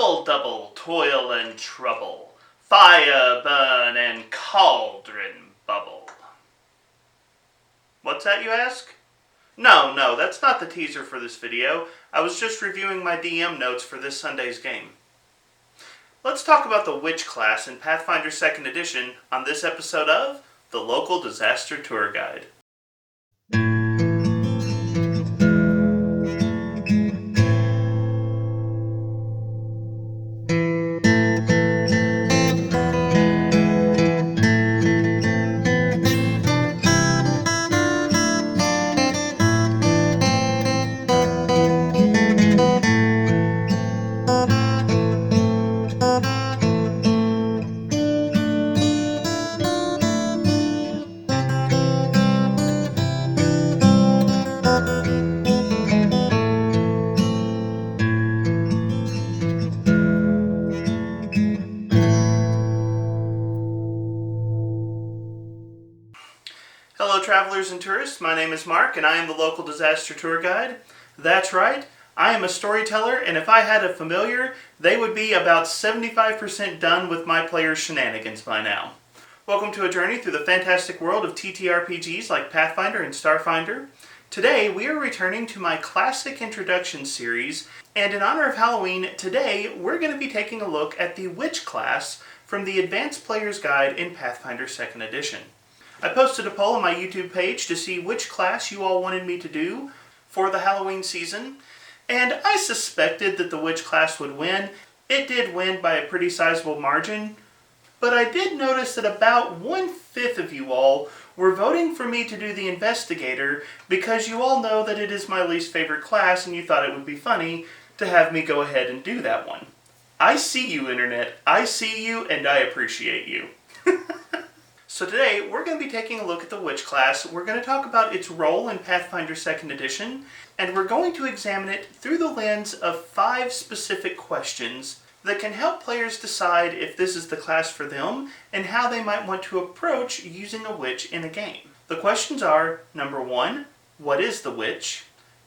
Double, double, toil and trouble, fire burn and cauldron bubble. What's that, you ask? No, that's not the teaser for this video. I was just reviewing my DM notes for this Sunday's game. Let's talk about the Witch class in Pathfinder 2nd Edition on this episode of The Local Disaster Tour Guide. Hello travelers and tourists, my name is Mark and I am the local disaster tour guide. That's right, I am a storyteller, and if I had a familiar, they would be about 75% done with my players' shenanigans by now. Welcome to a journey through the fantastic world of TTRPGs like Pathfinder and Starfinder. Today we are returning to my classic introduction series, and in honor of Halloween, today we're going to be taking a look at the Witch class from the Advanced Player's Guide in Pathfinder 2nd Edition. I posted a poll on my YouTube page to see which class you all wanted me to do for the Halloween season, and I suspected that the Witch class would win. It did win by a pretty sizable margin, but I did notice that about 1/5 of you all were voting for me to do the Investigator because you all know that it is my least favorite class and you thought it would be funny to have me go ahead and do that one. I see you, Internet. I see you and I appreciate you. So today, we're going to be taking a look at the Witch class. We're going to talk about its role in Pathfinder 2nd Edition, and we're going to examine it through the lens of 5 specific questions that can help players decide if this is the class for them and how they might want to approach using a witch in a game. The questions are, number 1, what is the witch?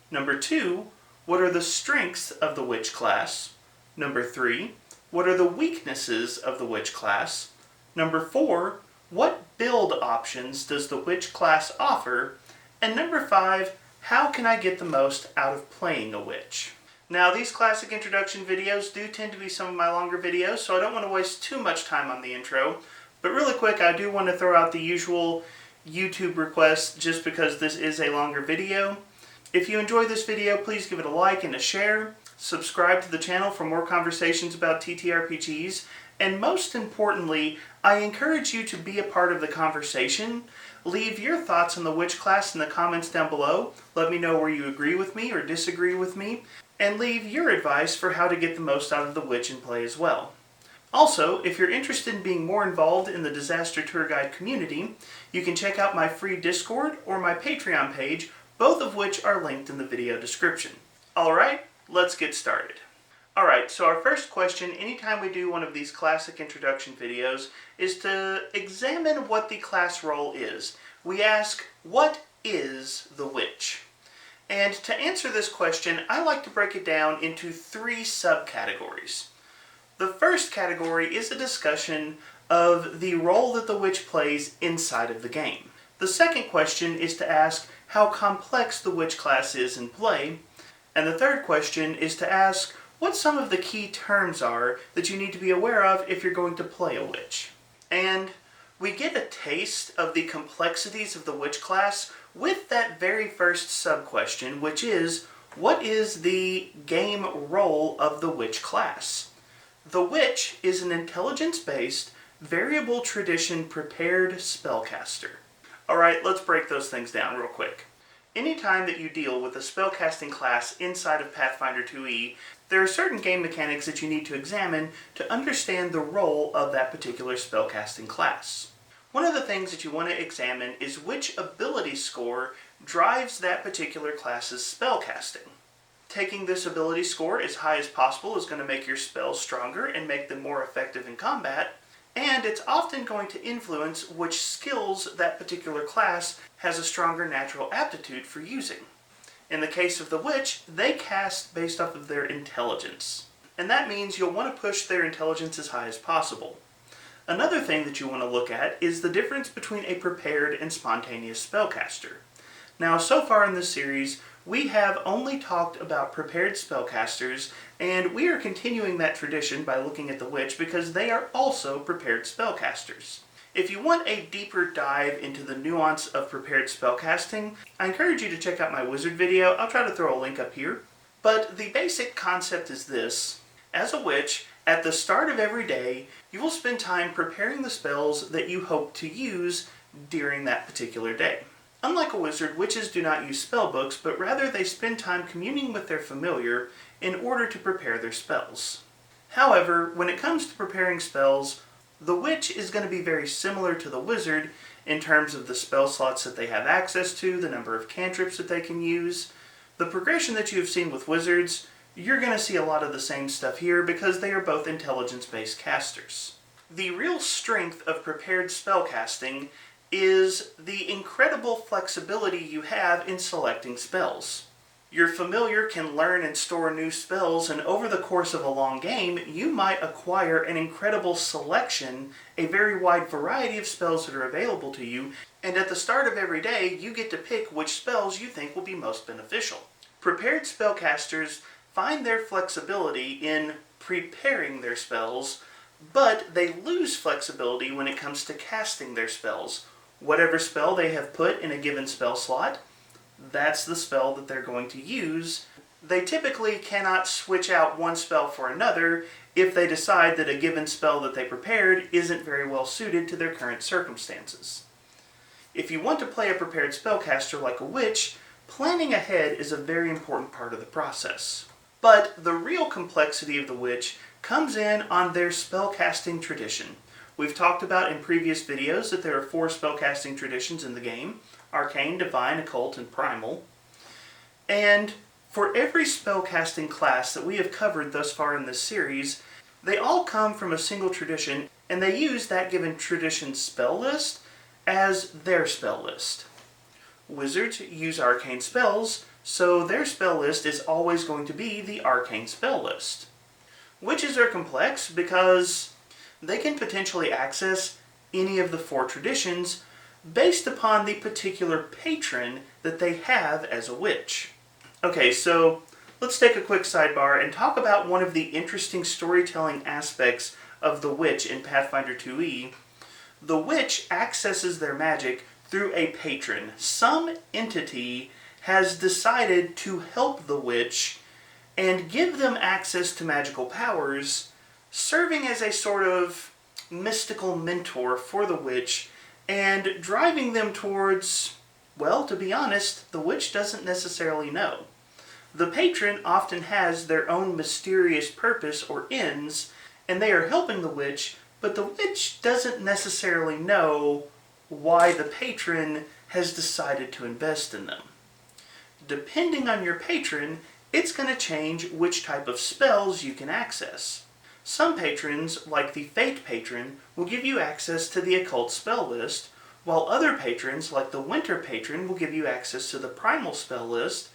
Number 2, what are the strengths of the witch class? Number 3, what are the weaknesses of the witch class? Number 4, what build options does the Witch class offer? And number 5, how can I get the most out of playing a witch? Now, these classic introduction videos do tend to be some of my longer videos, so I don't want to waste too much time on the intro. But really quick, I do want to throw out the usual YouTube requests just because this is a longer video. If you enjoy this video, please give it a like and a share. Subscribe to the channel for more conversations about TTRPGs. And most importantly, I encourage you to be a part of the conversation. Leave your thoughts on the Witch class in the comments down below. Let me know where you agree with me or disagree with me. And leave your advice for how to get the most out of the Witch in play as well. Also, if you're interested in being more involved in the Disaster Tour Guide community, you can check out my free Discord or my Patreon page, both of which are linked in the video description. Alright, let's get started. Alright, so our first question, anytime we do one of these classic introduction videos, is to examine what the class role is. We ask, what is the witch? And to answer this question, I like to break it down into 3 subcategories. The first category is a discussion of the role that the witch plays inside of the game. The second question is to ask how complex the witch class is in play. And the third question is to ask what some of the key terms are that you need to be aware of if you're going to play a witch. And we get a taste of the complexities of the witch class with that very first sub-question, which is, what is the game role of the witch class? The witch is an intelligence-based, variable tradition prepared spellcaster. Alright, let's break those things down real quick. Anytime that you deal with a spellcasting class inside of Pathfinder 2e, there are certain game mechanics that you need to examine to understand the role of that particular spellcasting class. One of the things that you want to examine is which ability score drives that particular class's spellcasting. Taking this ability score as high as possible is going to make your spells stronger and make them more effective in combat, and it's often going to influence which skills that particular class has a stronger natural aptitude for using. In the case of the witch, they cast based off of their intelligence. and that means you'll want to push their intelligence as high as possible. Another thing that you want to look at is the difference between a prepared and spontaneous spellcaster. Now, so far in this series, we have only talked about prepared spellcasters, and we are continuing that tradition by looking at the Witch because they are also prepared spellcasters. If you want a deeper dive into the nuance of prepared spellcasting, I encourage you to check out my wizard video. I'll try to throw a link up here. But the basic concept is this. As a witch, at the start of every day, you will spend time preparing the spells that you hope to use during that particular day. Unlike a wizard, witches do not use spell books, but rather they spend time communing with their familiar in order to prepare their spells. However, when it comes to preparing spells, the witch is going to be very similar to the wizard in terms of the spell slots that they have access to, the number of cantrips that they can use. The progression that you have seen with wizards, you're going to see a lot of the same stuff here because they are both intelligence-based casters. The real strength of prepared spellcasting is the incredible flexibility you have in selecting spells. Your familiar can learn and store new spells, and over the course of a long game, you might acquire an incredible selection, a very wide variety of spells that are available to you, and at the start of every day, you get to pick which spells you think will be most beneficial. Prepared spellcasters find their flexibility in preparing their spells, but they lose flexibility when it comes to casting their spells. Whatever spell they have put in a given spell slot, that's the spell that they're going to use. They typically cannot switch out one spell for another if they decide that a given spell that they prepared isn't very well suited to their current circumstances. If you want to play a prepared spellcaster like a witch, planning ahead is a very important part of the process. But the real complexity of the witch comes in on their spellcasting tradition. We've talked about in previous videos that there are 4 spellcasting traditions in the game: Arcane, Divine, Occult, and Primal. And for every spellcasting class that we have covered thus far in this series, they all come from a single tradition, and they use that given tradition's spell list as their spell list. Wizards use arcane spells, so their spell list is always going to be the arcane spell list. Witches are complex because they can potentially access any of the 4 traditions based upon the particular patron that they have as a witch. Okay, so let's take a quick sidebar and talk about one of the interesting storytelling aspects of the witch in Pathfinder 2e. The witch accesses their magic through a patron. Some entity has decided to help the witch and give them access to magical powers, serving as a sort of mystical mentor for the witch and driving them towards, well, to be honest, the witch doesn't necessarily know. The patron often has their own mysterious purpose or ends, and they are helping the witch, but the witch doesn't necessarily know why the patron has decided to invest in them. Depending on your patron, it's going to change which type of spells you can access. Some patrons, like the Fate patron, will give you access to the occult spell list, while other patrons, like the Winter patron, will give you access to the primal spell list,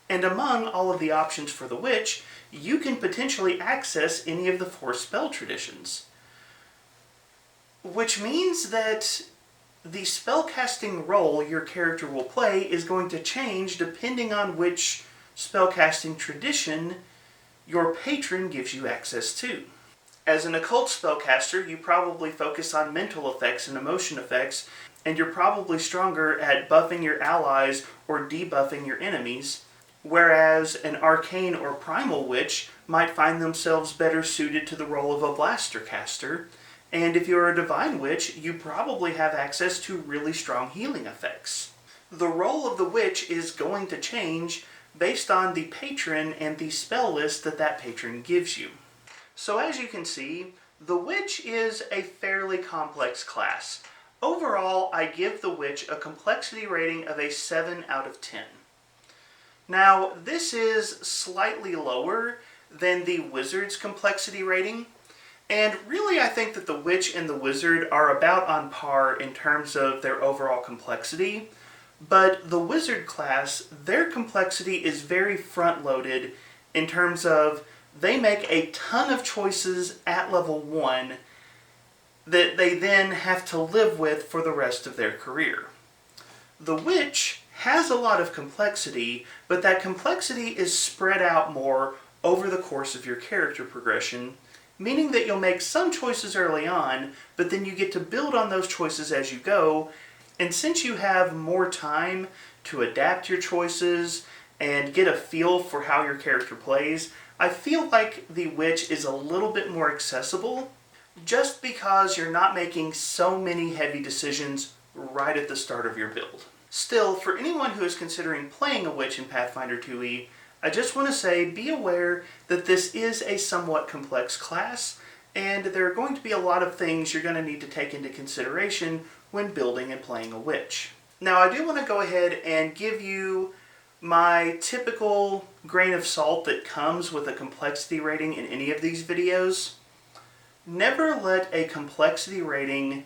and among all of the options for the witch, you can potentially access any of the 4 spell traditions. Which means that the spellcasting role your character will play is going to change depending on which spellcasting tradition your patron gives you access to. As an occult spellcaster, you probably focus on mental effects and emotion effects, and you're probably stronger at buffing your allies or debuffing your enemies, whereas an arcane or primal witch might find themselves better suited to the role of a blaster caster, and if you're a divine witch, you probably have access to really strong healing effects. The role of the witch is going to change based on the patron and the spell list that that patron gives you. So as you can see, the witch is a fairly complex class. Overall, I give the witch a complexity rating of a 7 out of 10. Now, this is slightly lower than the wizard's complexity rating, and really I think that the witch and the wizard are about on par in terms of their overall complexity, but the wizard class, their complexity is very front-loaded in terms of they make a ton of choices at level 1 that they then have to live with for the rest of their career. The witch has a lot of complexity, but that complexity is spread out more over the course of your character progression, meaning that you'll make some choices early on, but then you get to build on those choices as you go, and since you have more time to adapt your choices and get a feel for how your character plays, I feel like the witch is a little bit more accessible just because you're not making so many heavy decisions right at the start of your build. Still, for anyone who is considering playing a witch in Pathfinder 2e, I just want to say be aware that this is a somewhat complex class, and there are going to be a lot of things you're going to need to take into consideration when building and playing a witch. Now, I do want to go ahead and give you my typical grain of salt that comes with a complexity rating in any of these videos. Never let a complexity rating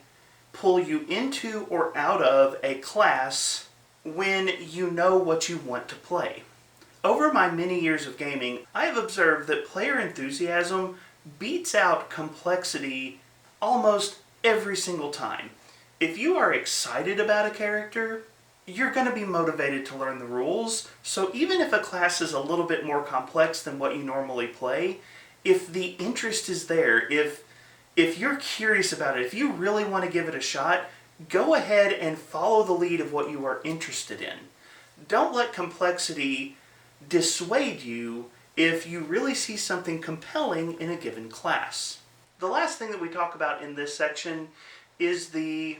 pull you into or out of a class when you know what you want to play. Over my many years of gaming, I have observed that player enthusiasm beats out complexity almost every single time. If you are excited about a character, you're going to be motivated to learn the rules, so even if a class is a little bit more complex than what you normally play, if the interest is there, if you're curious about it, if you really want to give it a shot, go ahead and follow the lead of what you are interested in. Don't let complexity dissuade you if you really see something compelling in a given class. The last thing that we talk about in this section is the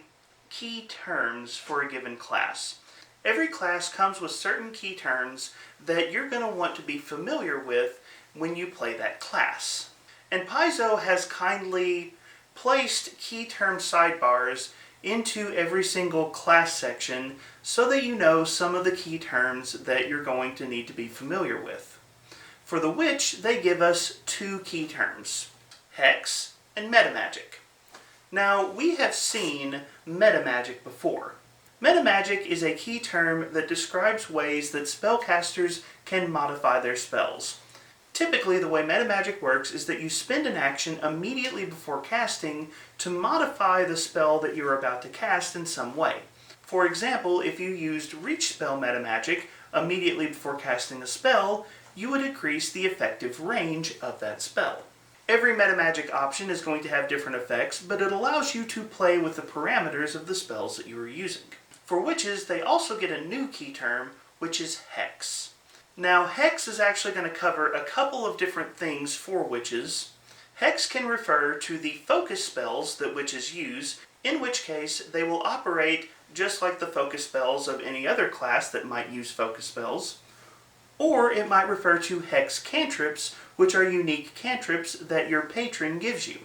key terms for a given class. Every class comes with certain key terms that you're going to want to be familiar with when you play that class. And Paizo has kindly placed key term sidebars into every single class section so that you know some of the key terms that you're going to need to be familiar with. For the witch, they give us 2 key terms, hex and metamagic. Now, we have seen metamagic before. Metamagic is a key term that describes ways that spellcasters can modify their spells. Typically, the way metamagic works is that you spend an action immediately before casting to modify the spell that you're about to cast in some way. For example, if you used reach spell metamagic immediately before casting a spell, you would increase the effective range of that spell. Every metamagic option is going to have different effects, but it allows you to play with the parameters of the spells that you are using. For witches, they also get a new key term, which is hex. Now, hex is actually going to cover a couple of different things for witches. Hex can refer to the focus spells that witches use, in which case they will operate just like the focus spells of any other class that might use focus spells. Or it might refer to hex cantrips, which are unique cantrips that your patron gives you.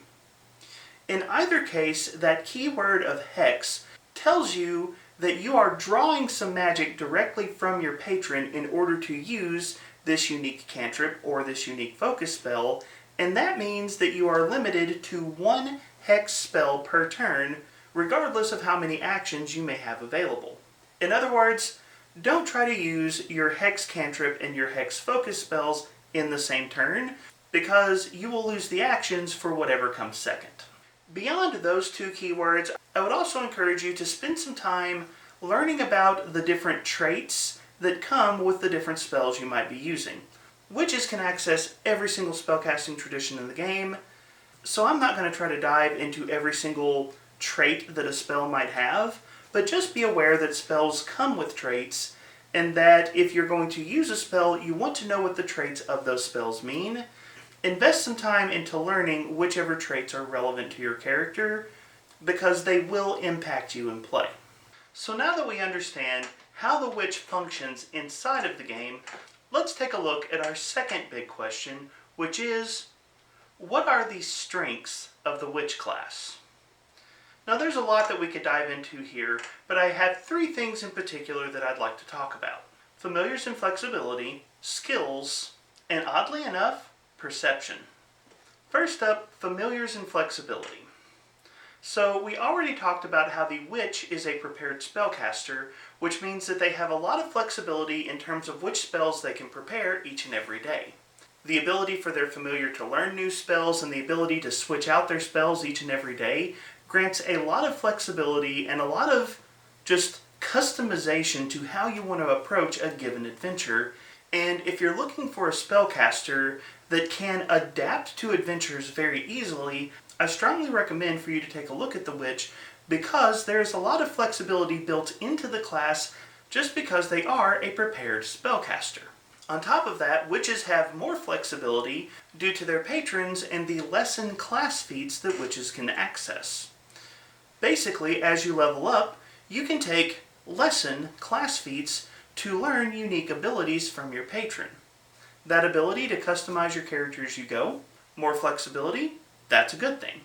In either case, that keyword of hex tells you that you are drawing some magic directly from your patron in order to use this unique cantrip or this unique focus spell, and that means that you are limited to 1 hex spell per turn, regardless of how many actions you may have available. In other words, don't try to use your hex cantrip and your hex focus spells in the same turn, because you will lose the actions for whatever comes second. Beyond those 2 keywords, I would also encourage you to spend some time learning about the different traits that come with the different spells you might be using. Witches can access every single spellcasting tradition in the game, so I'm not going to try to dive into every single trait that a spell might have, but just be aware that spells come with traits, and that if you're going to use a spell, you want to know what the traits of those spells mean. Invest some time into learning whichever traits are relevant to your character, because they will impact you in play. So now that we understand how the witch functions inside of the game, let's take a look at our second big question, which is, what are the strengths of the witch class? Now there's a lot that we could dive into here, but I have 3 things in particular that I'd like to talk about. Familiars and flexibility, skills, and oddly enough, perception. First up, familiars and flexibility. So we already talked about how the witch is a prepared spellcaster, which means that they have a lot of flexibility in terms of which spells they can prepare each and every day. the ability for their familiar to learn new spells, and the ability to switch out their spells each and every day grants a lot of flexibility and a lot of just customization to how you want to approach a given adventure. And if you're looking for a spellcaster that can adapt to adventures very easily, I strongly recommend for you to take a look at the Witch, because there's a lot of flexibility built into the class just because they are a prepared spellcaster. On top of that, witches have more flexibility due to their patrons and the lesson class feats that witches can access. Basically, as you level up, you can take lesson class feats to learn unique abilities from your patron. That ability to customize your character as you go, more flexibility, that's a good thing.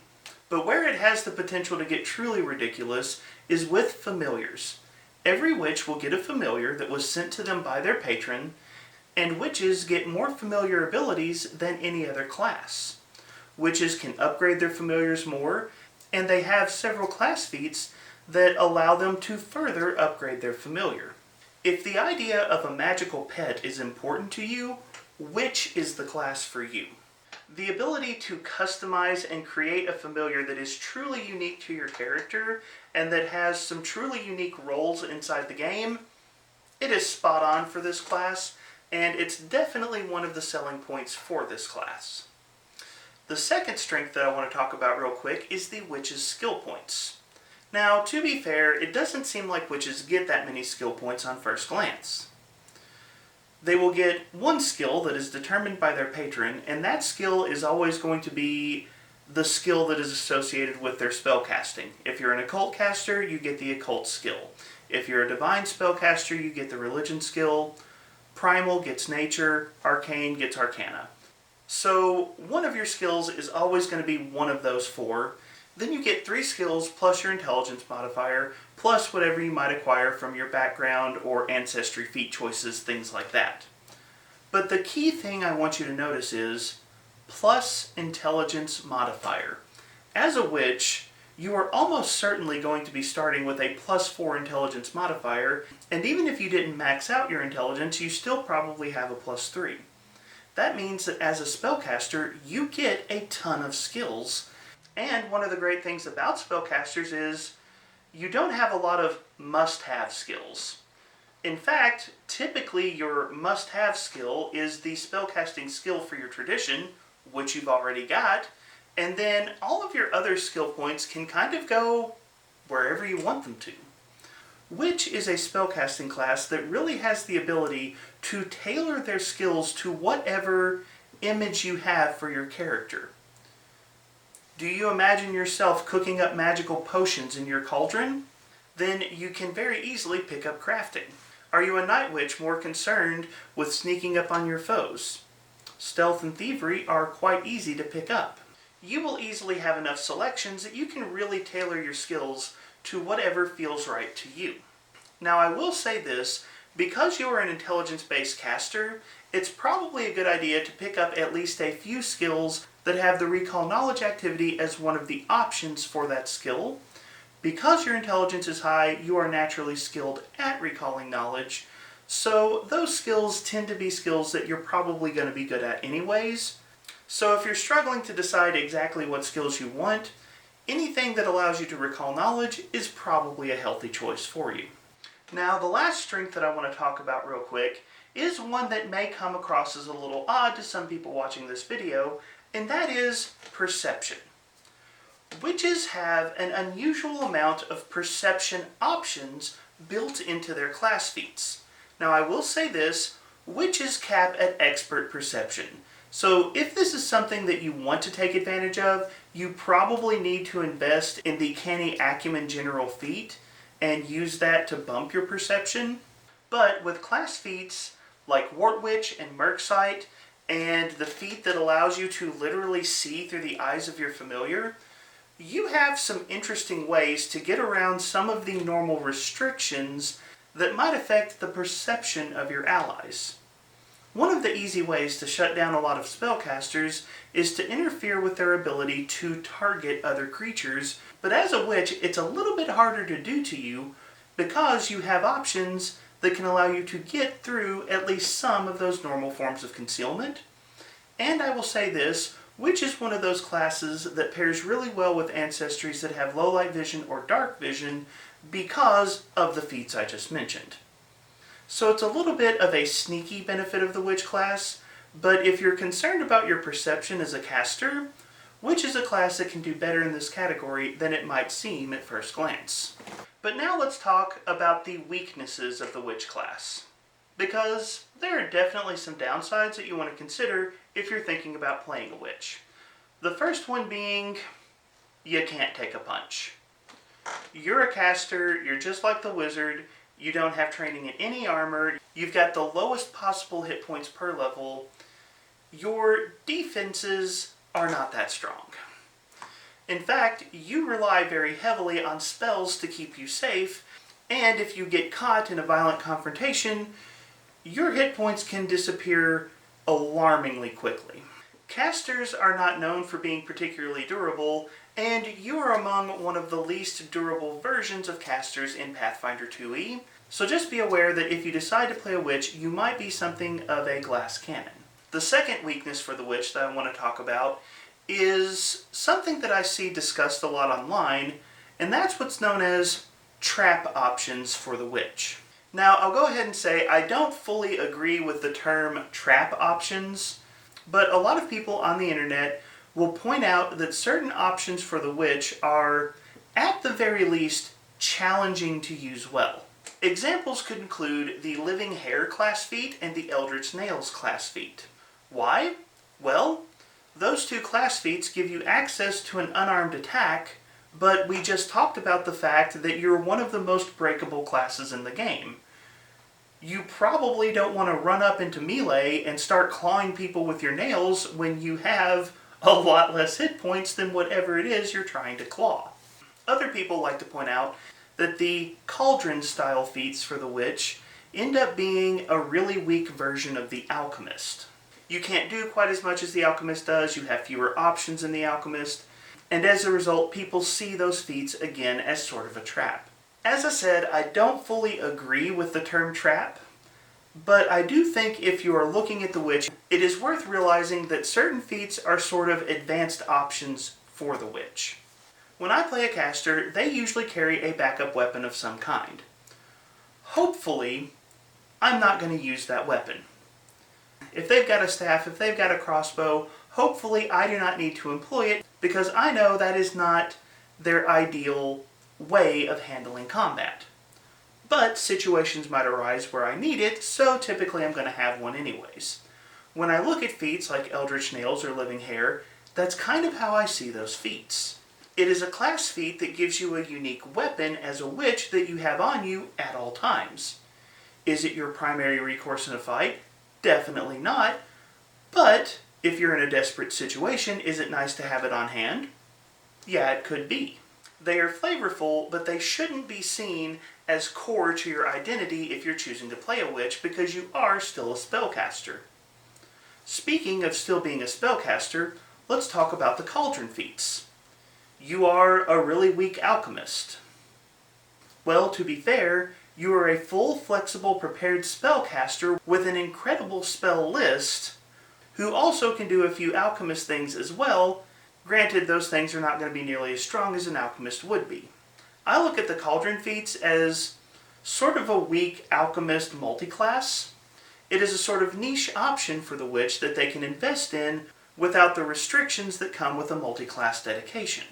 But where it has the potential to get truly ridiculous is with familiars. Every witch will get a familiar that was sent to them by their patron, and witches get more familiar abilities than any other class. Witches can upgrade their familiars more, and they have several class feats that allow them to further upgrade their familiar. If the idea of a magical pet is important to you, witch is the class for you. The ability to customize and create a familiar that is truly unique to your character and that has some truly unique roles inside the game, it is spot on for this class, and it's definitely one of the selling points for this class. The second strength that I want to talk about real quick is the witch's skill points. Now, to be fair, it doesn't seem like witches get that many skill points on first glance. They will get one skill that is determined by their patron, and that skill is always going to be the skill that is associated with their spellcasting. If you're an occult caster, you get the occult skill. If you're a divine spellcaster, you get the religion skill. Primal gets nature, arcane gets arcana. So one of your skills is always going to be one of those four. Then you get 3 skills plus your intelligence modifier, plus whatever you might acquire from your background or ancestry feat choices, things like that. But the key thing I want you to notice is plus intelligence modifier. As a witch, you are almost certainly going to be starting with a +4 intelligence modifier, and even if you didn't max out your intelligence, you still probably have a +3. That means that as a spellcaster, you get a ton of skills. And one of the great things about spellcasters is you don't have a lot of must-have skills. In fact, typically your must-have skill is the spellcasting skill for your tradition, which you've already got, and then all of your other skill points can kind of go wherever you want them to. Witch is a spellcasting class that really has the ability to tailor their skills to whatever image you have for your character. Do you imagine yourself cooking up magical potions in your cauldron? Then you can very easily pick up crafting. Are you a night witch more concerned with sneaking up on your foes? Stealth and thievery are quite easy to pick up. You will easily have enough selections that you can really tailor your skills to whatever feels right to you. Now I will say this, because you are an intelligence-based caster, it's probably a good idea to pick up at least a few skills that have the recall knowledge activity as one of the options for that skill. Because your intelligence is high, you are naturally skilled at recalling knowledge, so those skills tend to be skills that you're probably going to be good at anyways. So if you're struggling to decide exactly what skills you want, anything that allows you to recall knowledge is probably a healthy choice for you. Now, the last strength that I want to talk about real quick is one that may come across as a little odd to some people watching this video, and that is perception. Witches have an unusual amount of perception options built into their class feats. Now, I will say this, witches cap at expert perception. So if this is something that you want to take advantage of, you probably need to invest in the Canny Acumen General feat and use that to bump your perception. But with class feats like Wart Witch and Merc Sight, and the feat that allows you to literally see through the eyes of your familiar, you have some interesting ways to get around some of the normal restrictions that might affect the perception of your allies. One of the easy ways to shut down a lot of spellcasters is to interfere with their ability to target other creatures, but as a witch, it's a little bit harder to do to you because you have options that can allow you to get through at least some of those normal forms of concealment. And I will say this, Witch is one of those classes that pairs really well with ancestries that have low light vision or dark vision because of the feats I just mentioned. So it's a little bit of a sneaky benefit of the Witch class, but if you're concerned about your perception as a caster, Witch is a class that can do better in this category than it might seem at first glance. But now let's talk about the weaknesses of the Witch class, because there are definitely some downsides that you want to consider if you're thinking about playing a Witch. The first one being, you can't take a punch. You're a caster, you're just like the wizard, you don't have training in any armor, you've got the lowest possible hit points per level, your defenses are not that strong. In fact, you rely very heavily on spells to keep you safe, and if you get caught in a violent confrontation, your hit points can disappear alarmingly quickly. Casters are not known for being particularly durable, and you are among one of the least durable versions of casters in Pathfinder 2e, so just be aware that if you decide to play a Witch, you might be something of a glass cannon. The second weakness for the Witch that I want to talk about is something that I see discussed a lot online, and that's what's known as trap options for the Witch. Now, I'll go ahead and say I don't fully agree with the term trap options, but a lot of people on the internet will point out that certain options for the Witch are, at the very least, challenging to use well. Examples could include the Living Hair class feat and the Eldritch Nails class feat. Why? Well, those two class feats give you access to an unarmed attack, but we just talked about the fact that you're one of the most breakable classes in the game. You probably don't want to run up into melee and start clawing people with your nails when you have a lot less hit points than whatever it is you're trying to claw. Other people like to point out that the cauldron style feats for the Witch end up being a really weak version of the Alchemist. You can't do quite as much as the Alchemist does, you have fewer options than the Alchemist, and as a result, people see those feats again as sort of a trap. As I said, I don't fully agree with the term trap, but I do think if you are looking at the Witch, it is worth realizing that certain feats are sort of advanced options for the Witch. When I play a caster, they usually carry a backup weapon of some kind. Hopefully, I'm not going to use that weapon. If they've got a staff, if they've got a crossbow, hopefully I do not need to employ it because I know that is not their ideal way of handling combat. But situations might arise where I need it, so typically I'm going to have one anyways. When I look at feats like Eldritch Nails or Living Hair, that's kind of how I see those feats. It is a class feat that gives you a unique weapon as a Witch that you have on you at all times. Is it your primary recourse in a fight? Definitely not. But if you're in a desperate situation, is it nice to have it on hand? Yeah, it could be. They are flavorful, but they shouldn't be seen as core to your identity if you're choosing to play a Witch because you are still a spellcaster. Speaking of still being a spellcaster, let's talk about the cauldron feats. You are a really weak alchemist. Well, to be fair, you are a full, flexible, prepared spellcaster with an incredible spell list, who also can do a few alchemist things as well. Granted, those things are not going to be nearly as strong as an alchemist would be. I look at the cauldron feats as sort of a weak alchemist multiclass. It is a sort of niche option for the Witch that they can invest in without the restrictions that come with a multiclass dedication.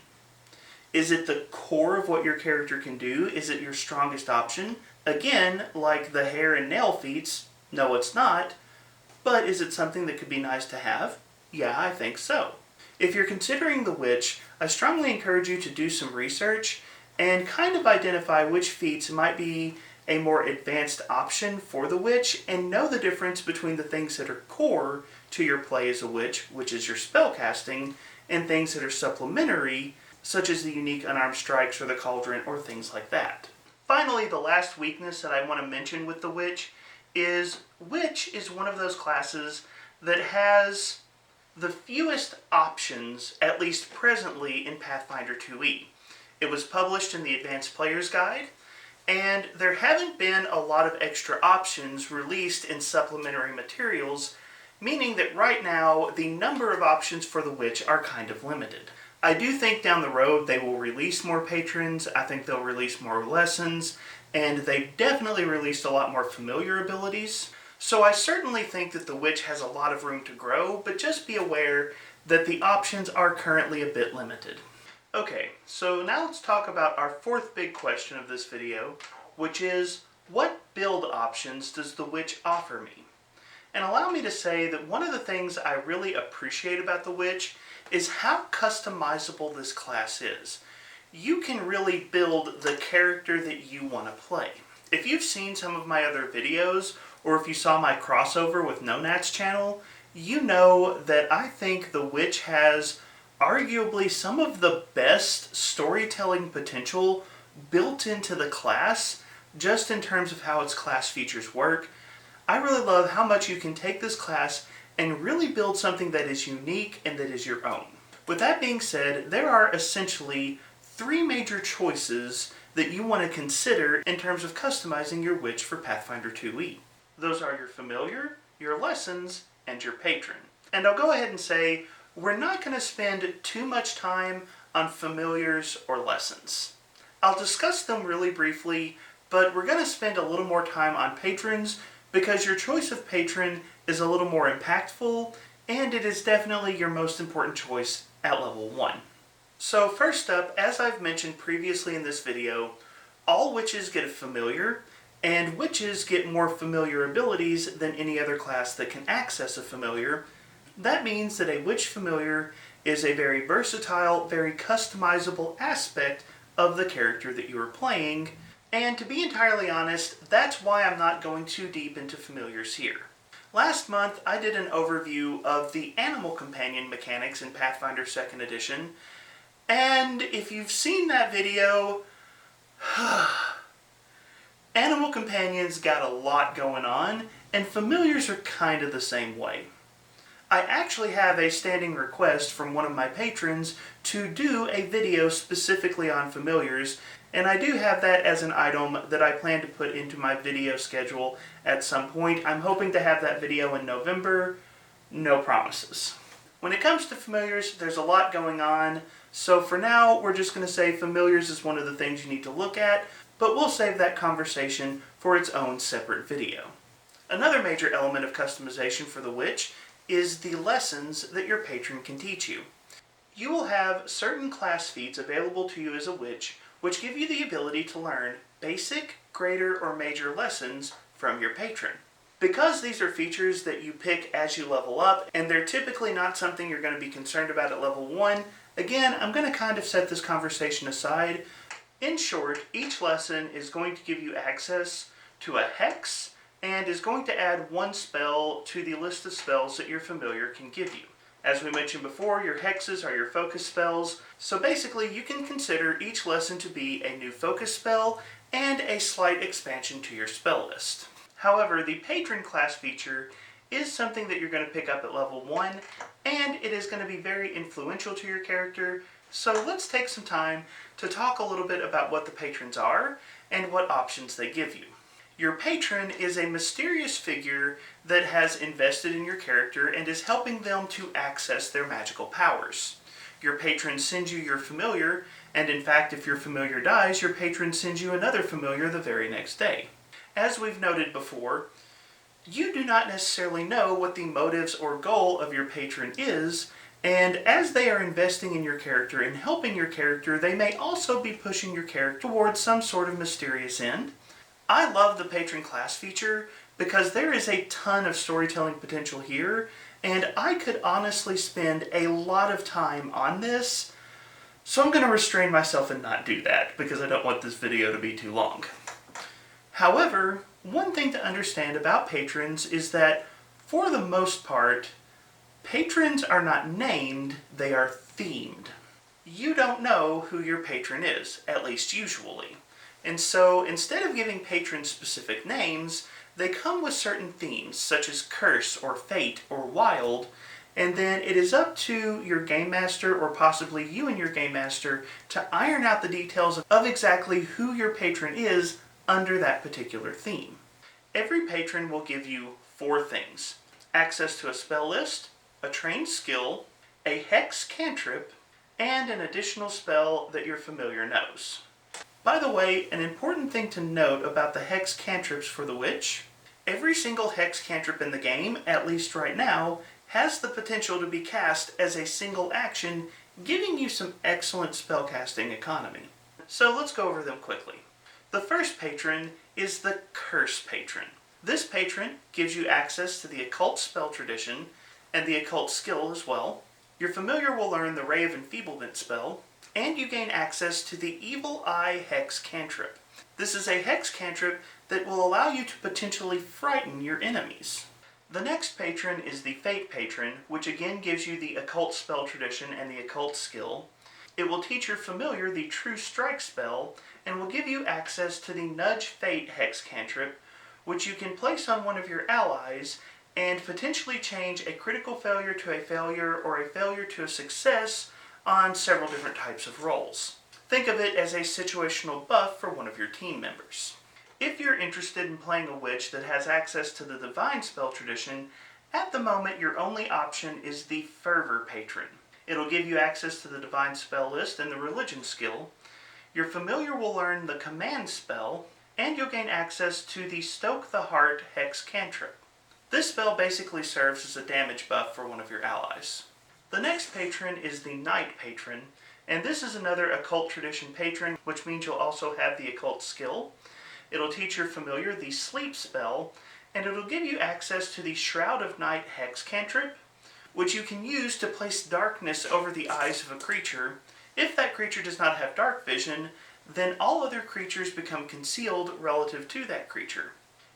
Is it the core of what your character can do? Is it your strongest option? Again, like the hair and nail feats, no it's not, but is it something that could be nice to have? Yeah, I think so. If you're considering the Witch, I strongly encourage you to do some research and kind of identify which feats might be a more advanced option for the Witch and know the difference between the things that are core to your play as a Witch, which is your spellcasting, and things that are supplementary, such as the unique unarmed strikes or the cauldron or things like that. Finally, the last weakness that I want to mention with the Witch is one of those classes that has the fewest options, at least presently, in Pathfinder 2e. It was published in the Advanced Player's Guide, and there haven't been a lot of extra options released in supplementary materials meaning that right now the number of options for the witch are kind of limited. I do think down the road they will release more patrons, I think they'll release more lessons, and they've definitely released a lot more familiar abilities. So I certainly think that the witch has a lot of room to grow, but just be aware that the options are currently a bit limited. Okay, so now let's talk about our fourth big question of this video, which is, what build options does the witch offer me? And allow me to say that one of the things I really appreciate about the witch is how customizable this class is. You can really build the character that you want to play. If you've seen some of my other videos, or if you saw my crossover with Nonat's channel, you know that I think the witch has arguably some of the best storytelling potential built into the class, just in terms of how its class features work. I really love how much you can take this class and really build something that is unique and that is your own. With that being said, there are essentially three major choices that you want to consider in terms of customizing your witch for Pathfinder 2e. Those are your familiar, your lessons, and your patron. And I'll go ahead and say, we're not going to spend too much time on familiars or lessons. I'll discuss them really briefly, but we're going to spend a little more time on patrons because your choice of patron is a little more impactful, and it is definitely your most important choice at level 1. So first up, as I've mentioned previously in this video, all witches get a familiar, and witches get more familiar abilities than any other class that can access a familiar. That means that a witch familiar is a very versatile, very customizable aspect of the character that you are playing, and to be entirely honest, that's why I'm not going too deep into familiars here. Last month, I did an overview of the animal companion mechanics in Pathfinder 2nd Edition, and if you've seen that video, animal companions got a lot going on, and familiars are kind of the same way. I actually have a standing request from one of my patrons to do a video specifically on familiars, and I do have that as an item that I plan to put into my video schedule at some point. I'm hoping to have that video in November. No promises. When it comes to familiars, there's a lot going on, so for now we're just going to say familiars is one of the things you need to look at, but we'll save that conversation for its own separate video. Another major element of customization for the witch is the lessons that your patron can teach you. You will have certain class feats available to you as a witch which give you the ability to learn basic, greater, or major lessons from your patron. Because these are features that you pick as you level up, and they're typically not something you're going to be concerned about at level 1, again, I'm going to kind of set this conversation aside. In short, each lesson is going to give you access to a hex, and is going to add one spell to the list of spells that your familiar can give you. As we mentioned before, your hexes are your focus spells, so basically you can consider each lesson to be a new focus spell and a slight expansion to your spell list. However, the patron class feature is something that you're going to pick up at level 1, and it is going to be very influential to your character, so let's take some time to talk a little bit about what the patrons are and what options they give you. Your patron is a mysterious figure that has invested in your character and is helping them to access their magical powers. Your patron sends you your familiar, and in fact, if your familiar dies, your patron sends you another familiar the very next day. As we've noted before, you do not necessarily know what the motives or goal of your patron is, and as they are investing in your character and helping your character, they may also be pushing your character towards some sort of mysterious end. I love the patron class feature because there is a ton of storytelling potential here, and I could honestly spend a lot of time on this, so I'm going to restrain myself and not do that because I don't want this video to be too long. However, one thing to understand about patrons is that, for the most part, patrons are not named, they are themed. You don't know who your patron is, at least usually. And so, instead of giving patrons specific names, they come with certain themes, such as curse, or fate, or wild, and then it is up to your game master, or possibly you and your game master, to iron out the details of exactly who your patron is under that particular theme. Every patron will give you 4 things: access to a spell list, a trained skill, a hex cantrip, and an additional spell that your familiar knows. By the way, an important thing to note about the hex cantrips for the witch: every single hex cantrip in the game, at least right now, has the potential to be cast as a single action, giving you some excellent spellcasting economy. So let's go over them quickly. The first patron is the Curse Patron. This patron gives you access to the occult spell tradition and the occult skill as well. Your familiar will learn the Ray of Enfeeblement spell, and you gain access to the Evil Eye Hex Cantrip. This is a hex cantrip that will allow you to potentially frighten your enemies. The next patron is the Fate Patron, which again gives you the occult spell tradition and the occult skill. It will teach your familiar the True Strike spell, and will give you access to the Nudge Fate Hex Cantrip, which you can place on one of your allies and potentially change a critical failure to a failure or a failure to a success on several different types of rolls. Think of it as a situational buff for one of your team members. If you're interested in playing a witch that has access to the Divine Spell Tradition, at the moment your only option is the Fervor Patron. It'll give you access to the Divine Spell list and the Religion skill. Your familiar will learn the Command spell, and you'll gain access to the Stoke the Heart Hex Cantrip. This spell basically serves as a damage buff for one of your allies. The next patron is the Night Patron, and this is another occult tradition patron, which means you'll also have the occult skill. It'll teach your familiar the Sleep spell, and it'll give you access to the Shroud of Night Hex Cantrip, which you can use to place darkness over the eyes of a creature. If that creature does not have dark vision, then all other creatures become concealed relative to that creature.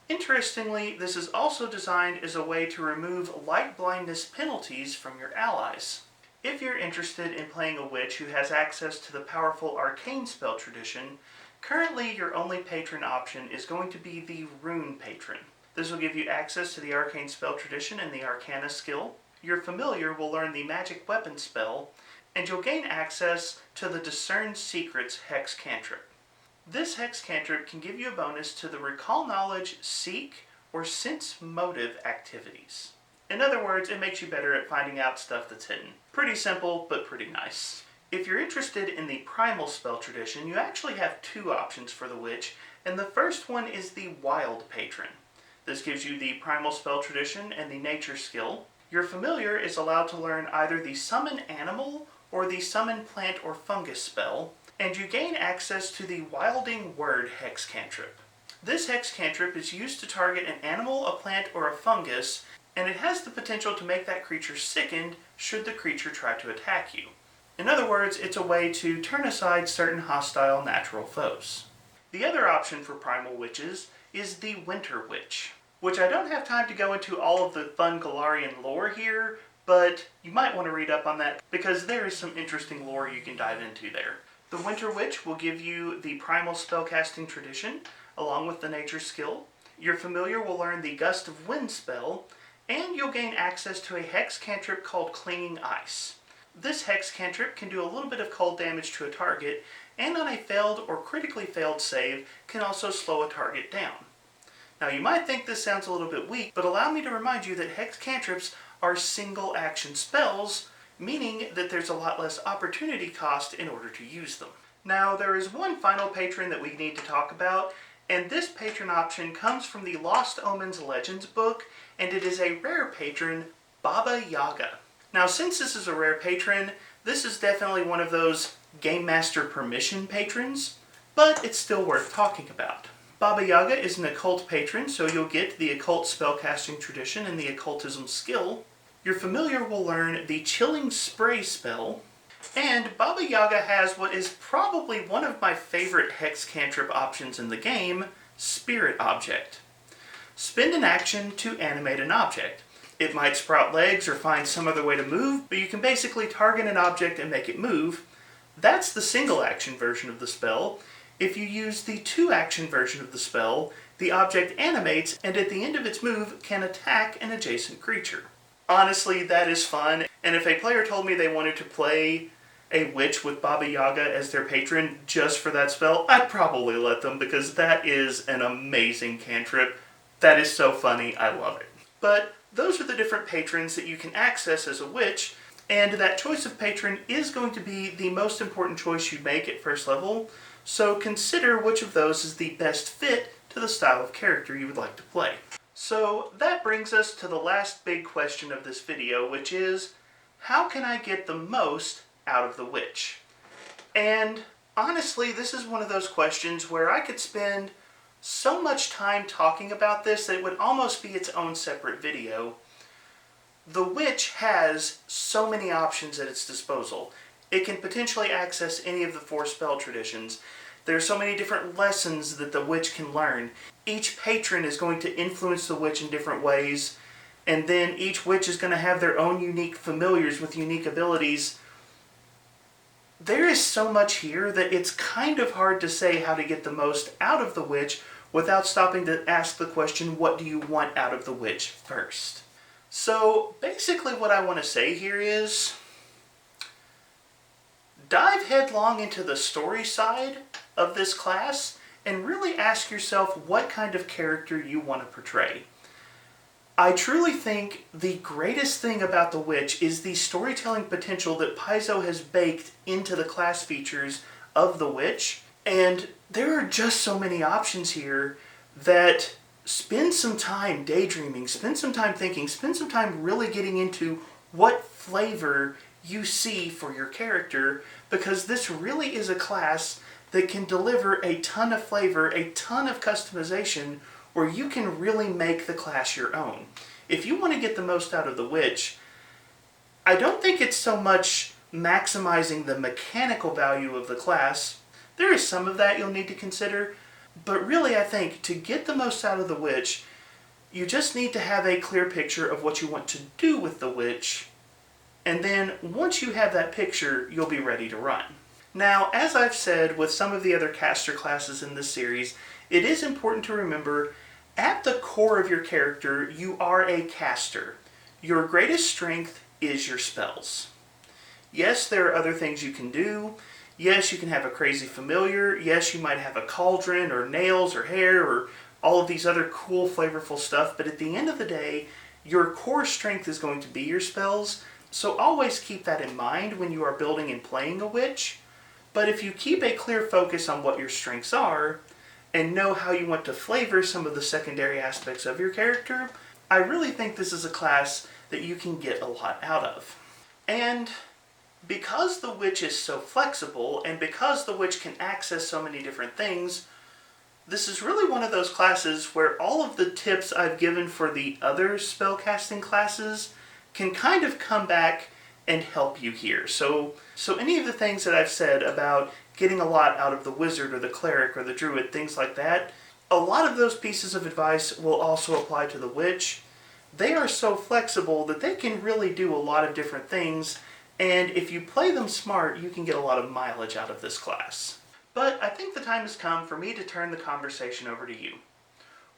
Interestingly, this is also designed as a way to remove light blindness penalties from your allies. If you're interested in playing a witch who has access to the powerful Arcane spell tradition, currently your only patron option is going to be the Rune Patron. This will give you access to the Arcane spell tradition and the Arcana skill. Your familiar will learn the Magic Weapon spell, and you'll gain access to the Discern Secrets Hex Cantrip. This Hex Cantrip can give you a bonus to the Recall Knowledge, Seek, or Sense Motive activities. In other words, it makes you better at finding out stuff that's hidden. Pretty simple, but pretty nice. If you're interested in the Primal spell tradition, you actually have two options for the witch, and the first one is the Wild Patron. This gives you the Primal spell tradition and the Nature skill. Your familiar is allowed to learn either the Summon Animal or the Summon Plant or Fungus spell, and you gain access to the Wilding Word Hex Cantrip. This Hex Cantrip is used to target an animal, a plant, or a fungus, and it has the potential to make that creature sickened should the creature try to attack you. In other words, it's a way to turn aside certain hostile natural foes. The other option for Primal Witches is the Winter Witch, which I don't have time to go into all of the fun Galarian lore here, but you might want to read up on that because there is some interesting lore you can dive into there. The Winter Witch will give you the Primal spellcasting tradition, along with the Nature skill. Your familiar will learn the Gust of Wind spell, and you'll gain access to a Hex Cantrip called Clinging Ice. This Hex Cantrip can do a little bit of cold damage to a target, and on a failed or critically failed save, can also slow a target down. Now you might think this sounds a little bit weak, but allow me to remind you that Hex Cantrips are single action spells, meaning that there's a lot less opportunity cost in order to use them. Now there is one final patron that we need to talk about, and this patron option comes from the Lost Omens Legends book, and it is a rare patron, Baba Yaga. Now since this is a rare patron, this is definitely one of those Game Master permission patrons, but it's still worth talking about. Baba Yaga is an occult patron, so you'll get the occult spellcasting tradition and the occultism skill. Your familiar will learn the Chilling Spray spell, and Baba Yaga has what is probably one of my favorite hex cantrip options in the game, Spirit Object. Spend an action to animate an object. It might sprout legs or find some other way to move, but you can basically target an object and make it move. That's the single action version of the spell. If you use the 2-action version of the spell, the object animates and at the end of its move can attack an adjacent creature. Honestly, that is fun, and if a player told me they wanted to play a witch with Baba Yaga as their patron just for that spell, I'd probably let them because that is an amazing cantrip. That is so funny, I love it. But those are the different patrons that you can access as a witch, and that choice of patron is going to be the most important choice you make at first level, so consider which of those is the best fit to the style of character you would like to play. So that brings us to the last big question of this video, which is, how can I get the most out of the witch? And honestly, this is one of those questions where I could spend so much time talking about this that it would almost be its own separate video. The witch has so many options at its disposal. It can potentially access any of the 4 spell traditions. There are so many different lessons that the witch can learn. Each patron is going to influence the witch in different ways, and then each witch is going to have their own unique familiars with unique abilities. There is so much here that it's kind of hard to say how to get the most out of the witch without stopping to ask the question, what do you want out of the witch first? So basically what I want to say here is, dive headlong into the story side of this class and really ask yourself what kind of character you want to portray. I truly think the greatest thing about the witch is the storytelling potential that Paizo has baked into the class features of the witch, and there are just so many options here that spend some time daydreaming, spend some time thinking, spend some time really getting into what flavor you see for your character, because this really is a class that can deliver a ton of flavor, a ton of customization, where you can really make the class your own. If you want to get the most out of the witch, I don't think it's so much maximizing the mechanical value of the class. There is some of that you'll need to consider, but really I think to get the most out of the witch, you just need to have a clear picture of what you want to do with the witch, and then once you have that picture, you'll be ready to run. Now, as I've said with some of the other caster classes in this series, it is important to remember, at the core of your character, you are a caster. Your greatest strength is your spells. Yes, there are other things you can do. Yes, you can have a crazy familiar. Yes, you might have a cauldron or nails or hair or all of these other cool, flavorful stuff. But at the end of the day, your core strength is going to be your spells. So always keep that in mind when you are building and playing a witch. But if you keep a clear focus on what your strengths are, and know how you want to flavor some of the secondary aspects of your character, I really think this is a class that you can get a lot out of. And because the witch is so flexible, and because the witch can access so many different things, this is really one of those classes where all of the tips I've given for the other spellcasting classes can kind of come back and help you here. So any of the things that I've said about getting a lot out of the wizard or the cleric or the druid, things like that, a lot of those pieces of advice will also apply to the witch. They are so flexible that they can really do a lot of different things, and if you play them smart, you can get a lot of mileage out of this class. But I think the time has come for me to turn the conversation over to you.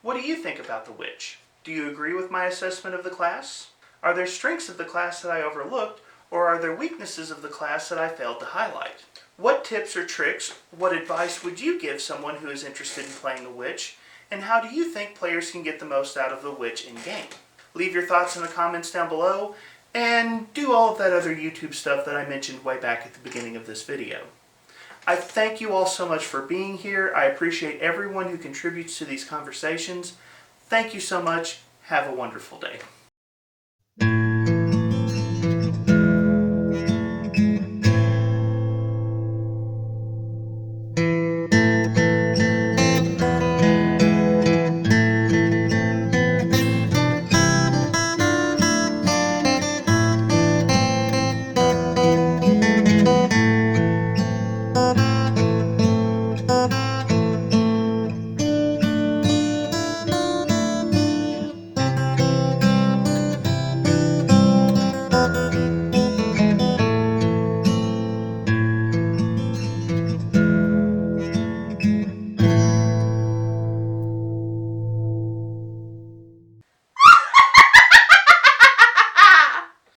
What do you think about the witch? Do you agree with my assessment of the class? Are there strengths of the class that I overlooked, or are there weaknesses of the class that I failed to highlight? What tips or tricks, what advice would you give someone who is interested in playing a witch, and how do you think players can get the most out of the witch in-game? Leave your thoughts in the comments down below, and do all of that other YouTube stuff that I mentioned way back at the beginning of this video. I thank you all so much for being here. I appreciate everyone who contributes to these conversations. Thank you so much. Have a wonderful day.